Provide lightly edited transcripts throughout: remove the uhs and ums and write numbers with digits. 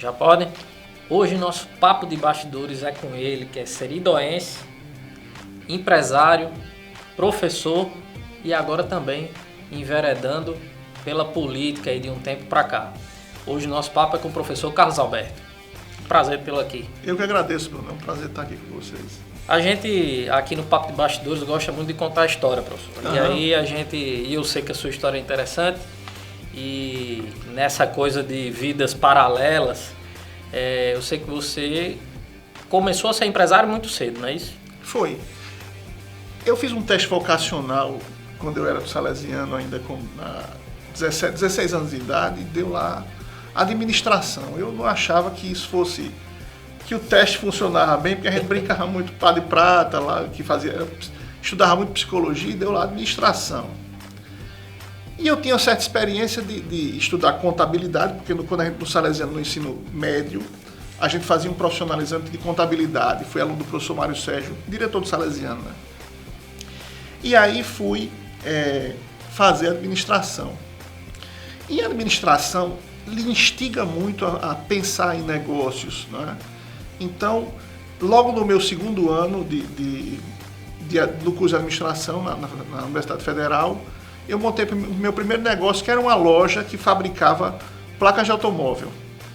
Já podem? Hoje nosso papo de bastidores é com ele, que é seridoense, empresário, professor e agora também enveredando pela política aí de um tempo para cá. Hoje nosso papo é com o professor Carlos Alberto. Prazer tê-lo aqui. Eu que agradeço, Bruno. É um prazer estar aqui com vocês. A gente, aqui no Papo de Bastidores, gosta muito de contar a história, professor. Uhum. E aí eu sei que a sua história é interessante e nessa coisa de vidas paralelas, eu sei que você começou a ser empresário muito cedo, não é isso? Foi. Eu fiz um teste vocacional quando eu era salesiano, ainda com 16 anos de idade, e deu lá administração. Eu não achava que isso fosse... que o teste funcionava bem, porque a gente brincava muito pá de prata lá, estudava muito psicologia e deu lá administração. E eu tinha certa experiência de estudar contabilidade, porque quando a gente no salesiano, no ensino médio, a gente fazia um profissionalizante de contabilidade. Fui aluno do professor Mário Sérgio, diretor do salesiano, né? E aí fui fazer administração. E a administração lhe instiga muito a pensar em negócios, né? Então, logo no meu segundo ano do curso de administração na Universidade Federal, eu montei o meu primeiro negócio, que era uma loja que fabricava placas de automóvel.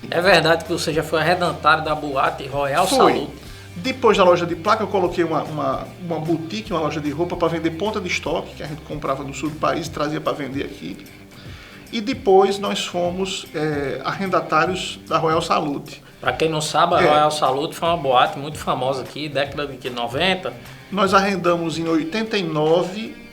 É verdade que você já foi arredentário da boate Royal Salute? Depois da loja de placa, eu coloquei uma boutique, uma loja de roupa para vender ponta de estoque, que a gente comprava no sul do país e trazia para vender aqui. E depois nós fomos arrendatários da Royal Salute. Para quem não sabe, a Royal Salute foi uma boate muito famosa aqui, década de 90. Nós arrendamos em 89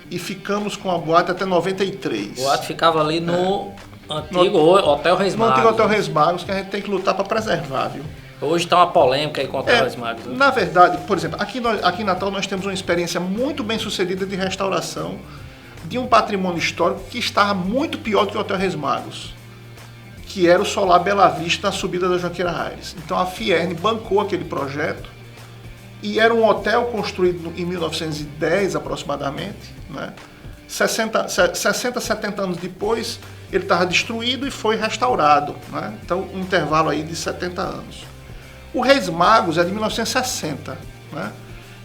e ficamos com a boate até 93. A boate ficava ali no antigo Hotel Reis Magos. No antigo Hotel Reis Magos, que a gente tem que lutar para preservar, viu? Hoje está uma polêmica aí com o Hotel Reis Magos. Né? Na verdade, por exemplo, aqui em Natal nós temos uma experiência muito bem sucedida de restauração de um patrimônio histórico que estava muito pior do que o Hotel Reis Magos, que era o Solar Bela Vista na subida da Joaqueira Aires. Então a Fierne bancou aquele projeto e era um hotel construído em 1910 aproximadamente, né? 60, 70 anos depois ele estava destruído e foi restaurado, né? Então um intervalo aí de 70 anos. O Reis Magos é de 1960, né?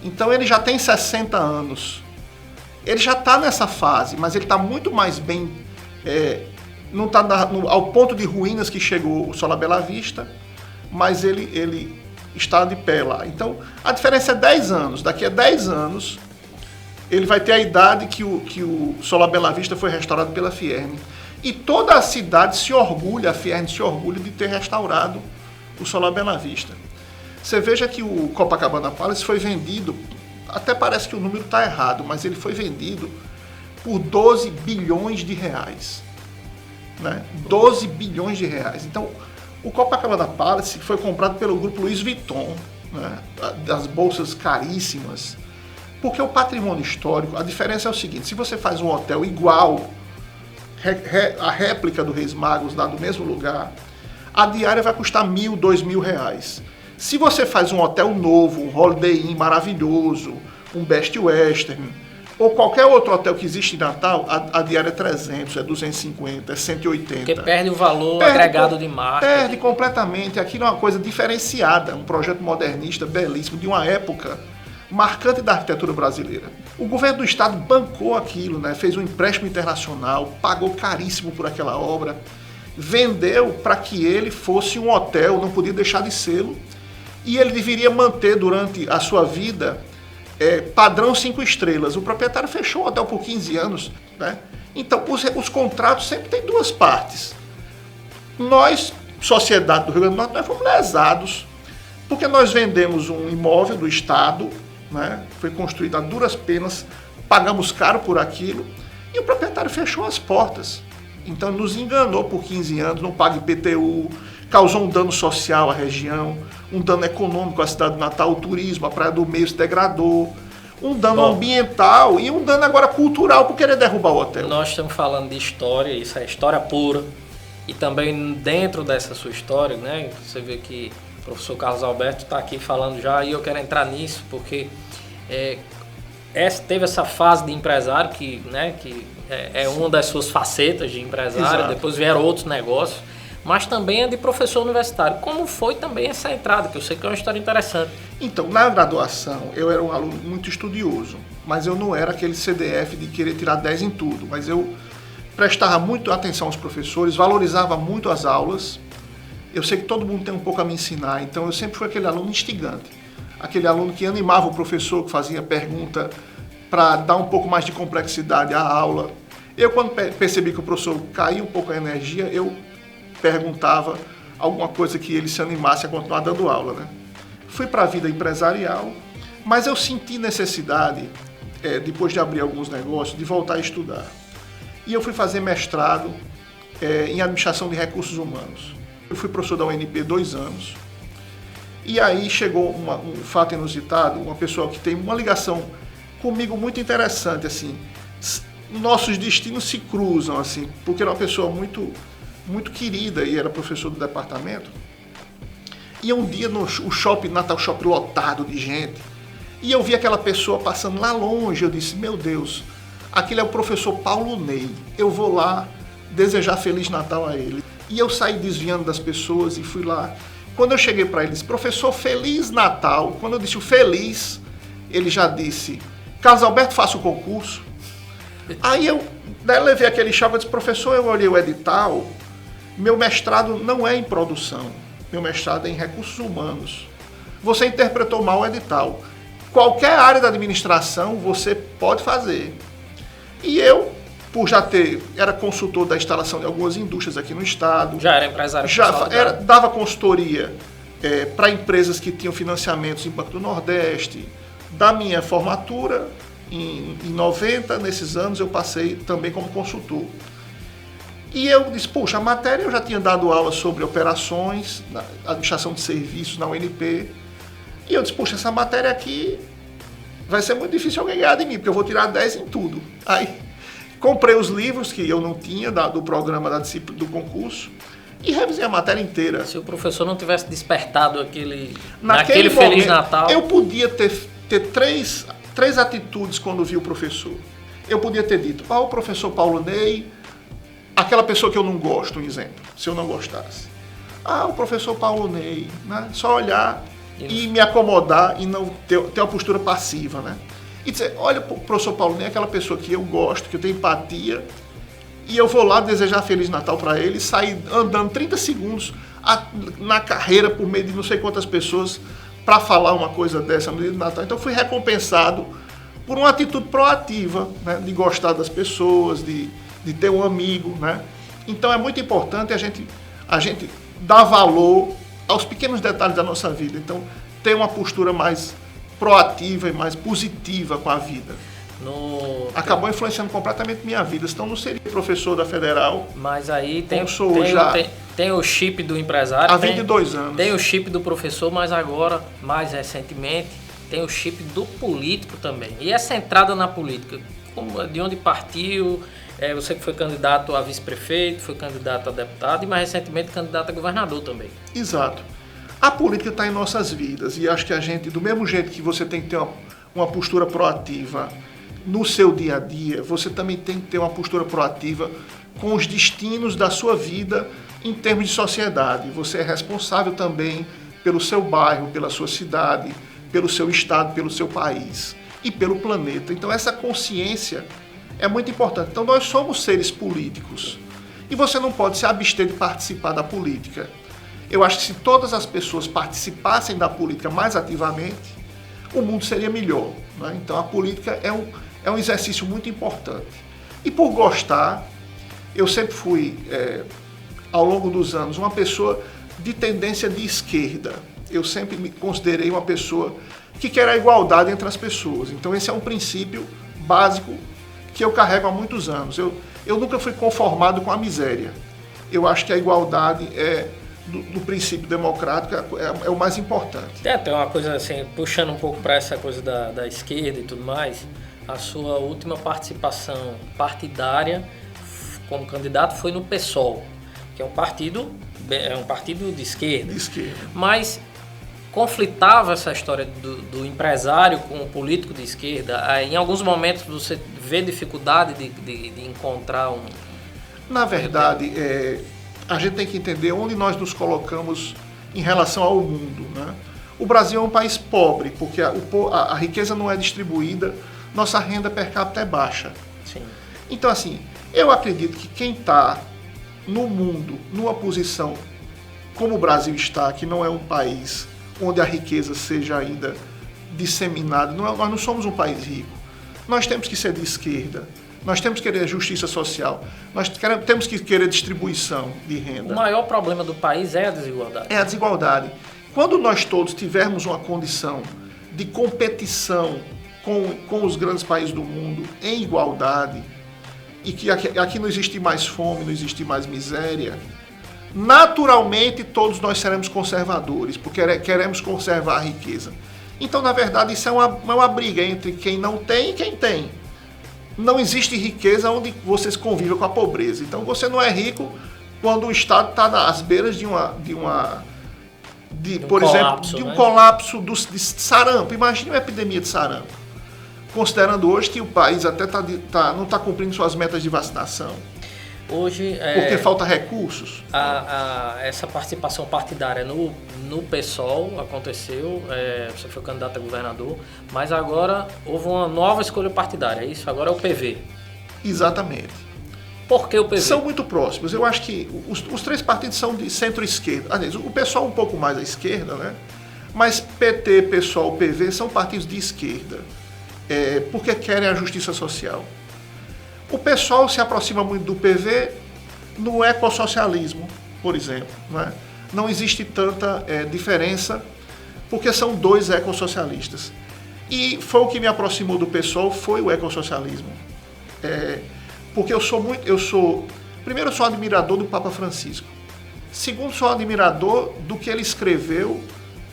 Então ele já tem 60 anos. Ele já está nessa fase, mas ele está muito mais bem... não está ao ponto de ruínas que chegou o Solar Bela Vista, mas ele está de pé lá. Então, a diferença é 10 anos. Daqui a 10 anos, ele vai ter a idade que o Solar Bela Vista foi restaurado pela Fierne. E toda a cidade se orgulha, a Fierne se orgulha de ter restaurado o Solar Bela Vista. Você veja que o Copacabana Palace foi vendido, até parece que o número está errado, mas ele foi vendido por 12 bilhões de reais. Né? 12 bilhões de reais. Então, o Copacabana Palace foi comprado pelo grupo Louis Vuitton, né? Das bolsas caríssimas, porque o patrimônio histórico, a diferença é o seguinte: se você faz um hotel igual, a réplica do Reis Magos lá do mesmo lugar, a diária vai custar R$1.000, R$2.000. Se você faz um hotel novo, um Holiday Inn maravilhoso, um Best Western, ou qualquer outro hotel que existe em Natal, a diária é 300, é 250, é 180. Porque perde o valor agregado de marca. Perde completamente. Aquilo é uma coisa diferenciada, um projeto modernista belíssimo, de uma época marcante da arquitetura brasileira. O governo do estado bancou aquilo, né? Fez um empréstimo internacional, pagou caríssimo por aquela obra, vendeu para que ele fosse um hotel, não podia deixar de sê-lo, e ele deveria manter durante a sua vida padrão 5 estrelas. O proprietário fechou o hotel por 15 anos, né? Então, os contratos sempre têm duas partes. Nós, sociedade do Rio Grande do Norte, nós fomos lesados, porque nós vendemos um imóvel do Estado, né? Foi construído a duras penas, pagamos caro por aquilo, e o proprietário fechou as portas. Então, nos enganou por 15 anos, não paga IPTU, causou um dano social à região, um dano econômico à cidade do Natal, o turismo, a Praia do Meio se degradou, um dano ambiental e um dano agora cultural por querer derrubar o hotel. Nós estamos falando de história, isso é história pura, e também dentro dessa sua história, né, você vê que o professor Carlos Alberto está aqui falando já, e eu quero entrar nisso, porque teve essa fase de empresário, que é uma das suas facetas de empresário. Exato. Depois vieram outros negócios, mas também a de professor universitário. Como foi também essa entrada, que eu sei que é uma história interessante. Então, na graduação, eu era um aluno muito estudioso, mas eu não era aquele CDF de querer tirar 10 em tudo, mas eu prestava muito atenção aos professores, valorizava muito as aulas. Eu sei que todo mundo tem um pouco a me ensinar, então eu sempre fui aquele aluno instigante, aquele aluno que animava o professor, que fazia pergunta para dar um pouco mais de complexidade à aula. Eu, quando percebi que o professor caía um pouco a energia, eu perguntava alguma coisa que ele se animasse a continuar dando aula, né? Fui para a vida empresarial, mas eu senti necessidade, depois de abrir alguns negócios, de voltar a estudar. E eu fui fazer mestrado em administração de recursos humanos. Eu fui professor da UNP 2 anos. E aí chegou um fato inusitado, uma pessoa que tem uma ligação comigo muito interessante, assim. Nossos destinos se cruzam, assim, porque era uma pessoa muito, muito querida e era professor do departamento. E um dia no shopping, Natal Shopping lotado de gente, e eu vi aquela pessoa passando lá longe, eu disse, meu Deus, aquele é o professor Paulo Ney, eu vou lá desejar Feliz Natal a ele. E eu saí desviando das pessoas e fui lá. Quando eu cheguei para ele, disse, professor, Feliz Natal. Quando eu disse o feliz, ele já disse, Carlos Alberto, faça o concurso. Aí eu levei aquele choque, eu disse, professor, eu olhei o edital, meu mestrado não é em produção, meu mestrado é em recursos humanos. Você interpretou mal o edital. Qualquer área da administração você pode fazer. E eu, por já era consultor da instalação de algumas indústrias aqui no estado. Já era empresário. Dava consultoria para empresas que tinham financiamentos em Banco do Nordeste. Da minha formatura, em 90, nesses anos, eu passei também como consultor. E eu disse, puxa, a matéria eu já tinha dado aula sobre operações, administração de serviços na UNP. E eu disse, puxa, essa matéria aqui vai ser muito difícil alguém ganhar de mim, porque eu vou tirar 10 em tudo. Aí comprei os livros que eu não tinha do programa da disciplina do concurso e revisei a matéria inteira. Se o professor não tivesse despertado naquele momento, Feliz Natal... Eu podia ter três atitudes quando vi o professor. Eu podia ter dito, o professor Paulo Ney, aquela pessoa que eu não gosto, um exemplo, se eu não gostasse. O professor Paulo Ney, né? Só olhar e me acomodar e não ter uma postura passiva, né? E dizer, olha, o professor Paulo Ney é aquela pessoa que eu gosto, que eu tenho empatia, e eu vou lá desejar Feliz Natal para ele, sair andando 30 segundos na carreira por meio de não sei quantas pessoas para falar uma coisa dessa no dia do Natal. Então fui recompensado por uma atitude proativa, né? De gostar das pessoas, de ter um amigo, né? Então é muito importante a gente dar valor aos pequenos detalhes da nossa vida. Então ter uma postura mais proativa e mais positiva com a vida. Acabou influenciando completamente minha vida. Senão não seria professor da Federal. Mas aí tem o chip do empresário. Há 22 anos. Tem o chip do professor, mas agora, mais recentemente, tem o chip do político também. E essa entrada na política, de onde partiu? Você que foi candidato a vice-prefeito, foi candidato a deputado e mais recentemente candidato a governador também. Exato. A política está em nossas vidas e acho que a gente, do mesmo jeito que você tem que ter uma postura proativa no seu dia a dia, você também tem que ter uma postura proativa com os destinos da sua vida em termos de sociedade. Você é responsável também pelo seu bairro, pela sua cidade, pelo seu estado, pelo seu país e pelo planeta. Então essa consciência é muito importante. Então nós somos seres políticos e você não pode se abster de participar da política. Eu acho que se todas as pessoas participassem da política mais ativamente, o mundo seria melhor, né? Então a política é um exercício muito importante. E por gostar, eu sempre fui, ao longo dos anos, uma pessoa de tendência de esquerda. Eu sempre me considerei uma pessoa que quer a igualdade entre as pessoas. Então esse é um princípio básico que eu carrego há muitos anos. Eu nunca fui conformado com a miséria. Eu acho que a igualdade do princípio democrático é o mais importante. Tem uma coisa assim, puxando um pouco para essa coisa da esquerda e tudo mais, a sua última participação partidária como candidato foi no PSOL, que é um partido de esquerda. Mas conflitava essa história do empresário com o político de esquerda? Em alguns momentos você vê dificuldade de encontrar um... Na verdade, a gente tem que entender onde nós nos colocamos em relação ao mundo, né? O Brasil é um país pobre, porque a riqueza não é distribuída, nossa renda per capita é baixa. Sim. Então, assim, eu acredito que quem está no mundo, numa posição como o Brasil está, que não é um país onde a riqueza seja ainda disseminada, nós não somos um país rico. Nós temos que ser de esquerda, nós temos que querer justiça social, temos que querer distribuição de renda. O maior problema do país é a desigualdade. É a desigualdade. Quando nós todos tivermos uma condição de competição com os grandes países do mundo em igualdade, e que aqui não existe mais fome, não existe mais miséria, naturalmente todos nós seremos conservadores, porque queremos conservar a riqueza. Então, na verdade, isso é uma briga entre quem não tem e quem tem. Não existe riqueza onde vocês convivem com a pobreza. Então, você não é rico quando o Estado está nas beiras de um colapso de sarampo. Imagine uma epidemia de sarampo. Considerando hoje que o país até não está cumprindo suas metas de vacinação. Hoje, porque falta recursos. Essa participação partidária no PSOL aconteceu, você foi candidato a governador, mas agora houve uma nova escolha partidária, é isso? Agora é o PV. Exatamente. Por que o PV? São muito próximos. Eu acho que os três partidos são de centro-esquerda. Aliás, o PSOL um pouco mais à esquerda, né? Mas PT, PSOL, PV são partidos de esquerda, porque querem a justiça social. O PSOL se aproxima muito do PV no ecossocialismo, por exemplo. Né? Não existe tanta diferença, porque são dois ecossocialistas. E foi o que me aproximou do PSOL, foi o ecossocialismo. Porque primeiro, eu sou admirador do Papa Francisco. Segundo, sou admirador do que ele escreveu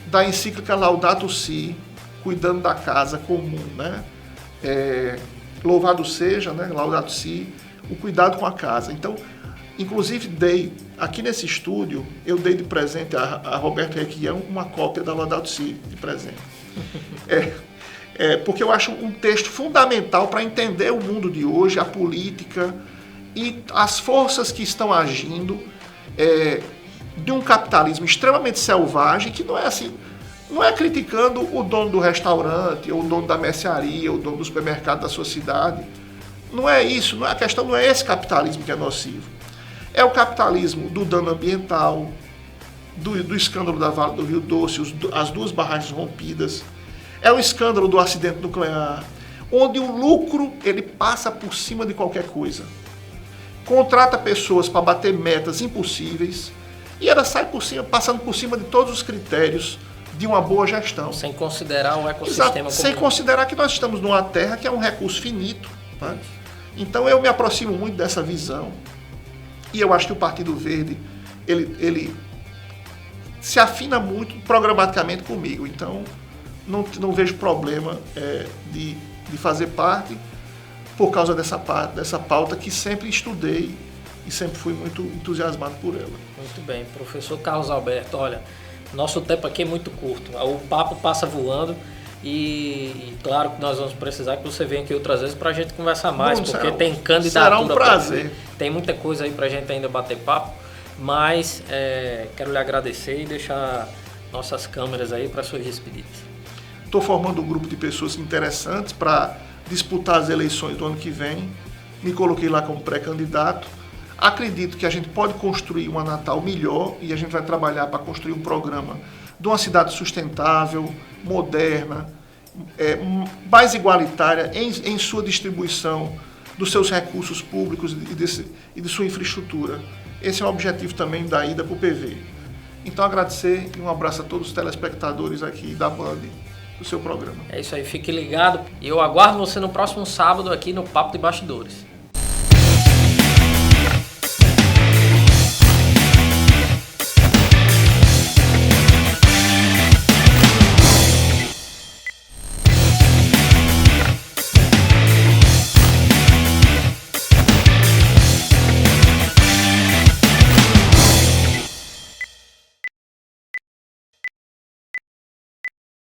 da encíclica Laudato Si, cuidando da casa comum, né? Louvado seja, né? Laudato Si, o cuidado com a casa. Então, inclusive aqui nesse estúdio, eu dei de presente a Roberto Requião uma cópia da Laudato Si de presente. Porque eu acho um texto fundamental para entender o mundo de hoje, a política e as forças que estão agindo de um capitalismo extremamente selvagem, que não é assim, não é criticando o dono do restaurante, ou o dono da mercearia, ou o dono do supermercado da sua cidade. Não é isso, a questão não é esse capitalismo que é nocivo. É o capitalismo do dano ambiental, do escândalo da Vale do Rio Doce, as duas barragens rompidas. É o escândalo do acidente nuclear, onde o lucro ele passa por cima de qualquer coisa. Contrata pessoas para bater metas impossíveis e ela sai passando por cima de todos os critérios de uma boa gestão. Sem considerar o ecossistema comum. Sem considerar que nós estamos numa terra que é um recurso finito. Né? Então eu me aproximo muito dessa visão e eu acho que o Partido Verde ele se afina muito programaticamente comigo. Então não vejo problema de fazer parte por causa dessa pauta que sempre estudei e sempre fui muito entusiasmado por ela. Muito bem. Professor Carlos Alberto, olha, nosso tempo aqui é muito curto, o papo passa voando e claro que nós vamos precisar que você venha aqui outras vezes para a gente conversar mais, porque tem candidatura. Será um prazer. Tem muita coisa aí para a gente ainda bater papo, mas quero lhe agradecer e deixar nossas câmeras aí para suas despedidas. Estou formando um grupo de pessoas interessantes para disputar as eleições do ano que vem, me coloquei lá como pré-candidato. Acredito que a gente pode construir uma Natal melhor e a gente vai trabalhar para construir um programa de uma cidade sustentável, moderna, mais igualitária em sua distribuição dos seus recursos públicos e de sua infraestrutura. Esse é o objetivo também da ida para o PV. Então agradecer e um abraço a todos os telespectadores aqui da Band, do seu programa. É isso aí, fique ligado e eu aguardo você no próximo sábado aqui no Papo de Bastidores.